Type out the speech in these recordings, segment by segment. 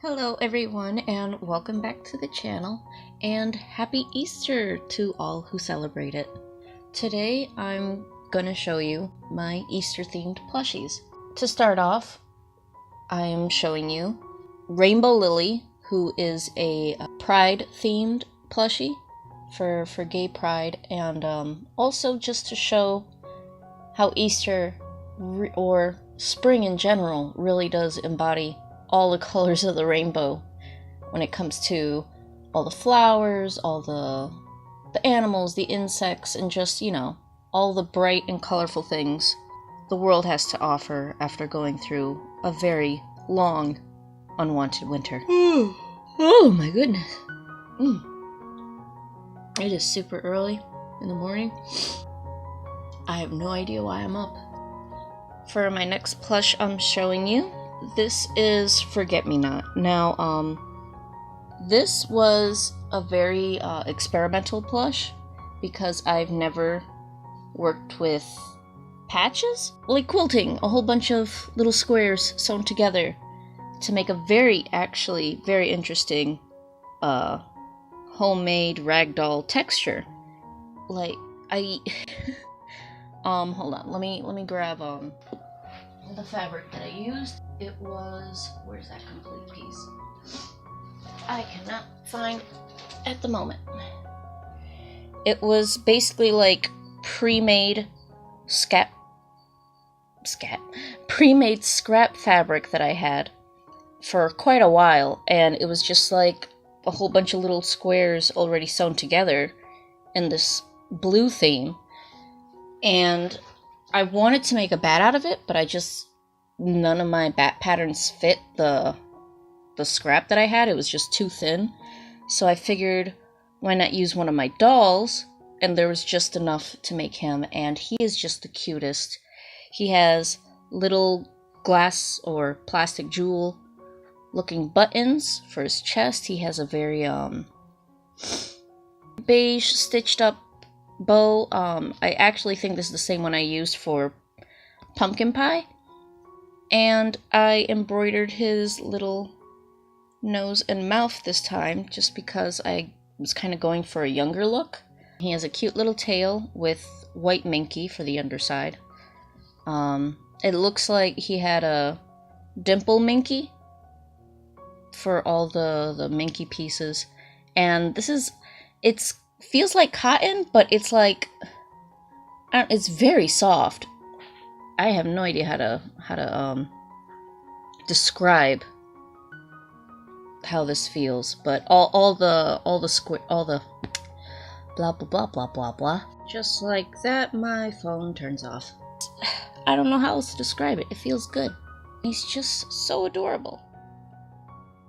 Hello everyone and welcome back to the channel and happy Easter to all who celebrate it. Today I'm gonna show you my Easter themed plushies. To start off, I am showing you Rainbow Lily, who is a pride themed plushie for gay pride, and also just to show how Easter or spring in general really does embody all the colors of the rainbow when it comes to all the flowers, all the animals, the insects, and just, you know, all the bright and colorful things the world has to offer after going through a very long, unwanted winter. Oh my goodness. It is super early in the morning. I have no idea why I'm up. For my next plush I'm showing you, this is Forget-Me-Not. Now, this was a very experimental plush because I've never worked with patches, like quilting, a whole bunch of little squares sewn together to make a very interesting homemade ragdoll texture. Like, hold on, let me grab the fabric that I used. It was, where's that complete piece? I cannot find at the moment. It was basically like pre-made scrap fabric that I had for quite a while, and it was just like a whole bunch of little squares already sewn together in this blue theme, and I wanted to make a bat out of it, but none of my bat patterns fit the scrap that I had. It was just too thin. So I figured, why not use one of my dolls? And there was just enough to make him, and he is just the cutest. He has little glass or plastic jewel looking buttons for his chest. He has a very beige stitched up bow. I actually think this is the same one I used for pumpkin pie. And I embroidered his little nose and mouth this time just because I was kind of going for a younger look. He has a cute little tail with white minky for the underside. It looks like he had a dimple minky for all the minky pieces. And it feels like cotton, but it's like, it's very soft. I have no idea how to describe how this feels, but all the blah blah blah blah blah blah. Just like that, my phone turns off. I don't know how else to describe it. It feels good. He's just so adorable.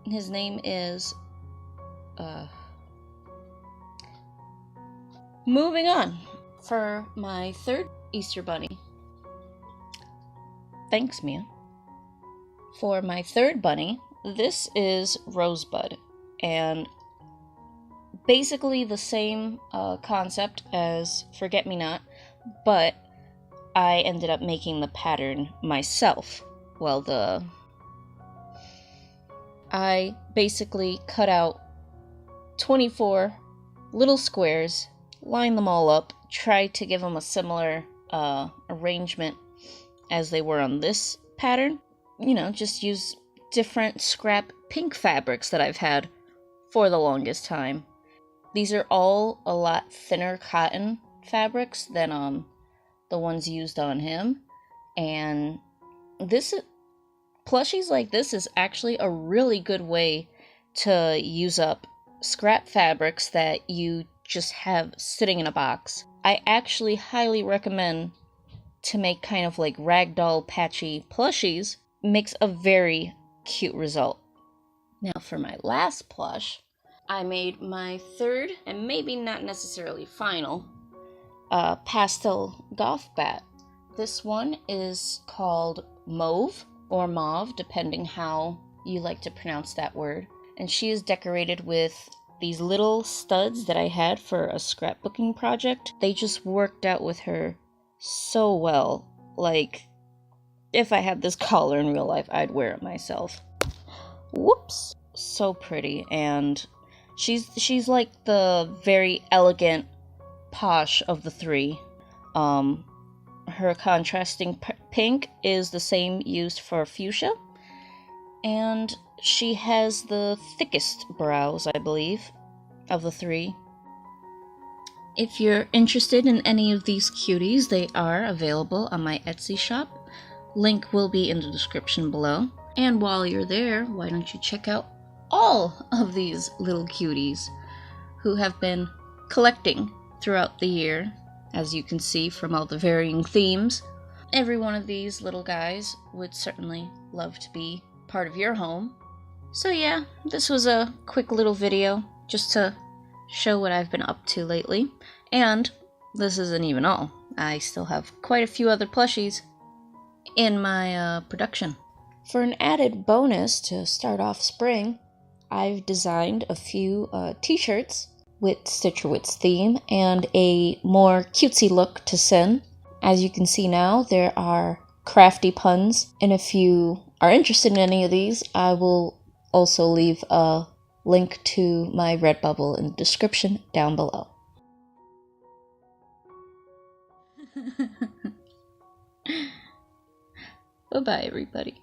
His name is moving on. For my third Easter bunny. Thanks, Mia. For my third bunny, this is Rosebud, and basically the same concept as Forget-Me-Not, but I ended up making the pattern myself. Well, I basically cut out 24 little squares, lined them all up, tried to give them a similar arrangement as they were on this pattern. You know, just use different scrap pink fabrics that I've had for the longest time. These are all a lot thinner cotton fabrics than the ones used on him, and plushies like this is actually a really good way to use up scrap fabrics that you just have sitting in a box. I actually highly recommend to make kind of like ragdoll patchy plushies. Makes a very cute result. Now for my last plush, I made my third, and maybe not necessarily final, pastel goth bat. This one is called Mauve, or Mauve, depending how you like to pronounce that word. And she is decorated with these little studs that I had for a scrapbooking project. They just worked out with her so well. Like, if I had this collar in real life, I'd wear it myself. Whoops. so pretty, and she's like the very elegant posh of the three. Her contrasting pink is the same used for fuchsia, and she has the thickest brows, I believe, of the three. If you're interested in any of these cuties, they are available on my Etsy shop. Link will be in the description below. And while you're there, why don't you check out all of these little cuties who have been collecting throughout the year, as you can see from all the varying themes. Every one of these little guys would certainly love to be part of your home. So yeah, this was a quick little video just to show what I've been up to lately. And this isn't even all. I still have quite a few other plushies in my production. For an added bonus to start off spring, I've designed a few t-shirts with StitcherWitts theme and a more cutesy look to Sin. As you can see now, there are crafty puns, and if you are interested in any of these, I will also leave a link to my Redbubble in the description down below. Bye-bye, everybody.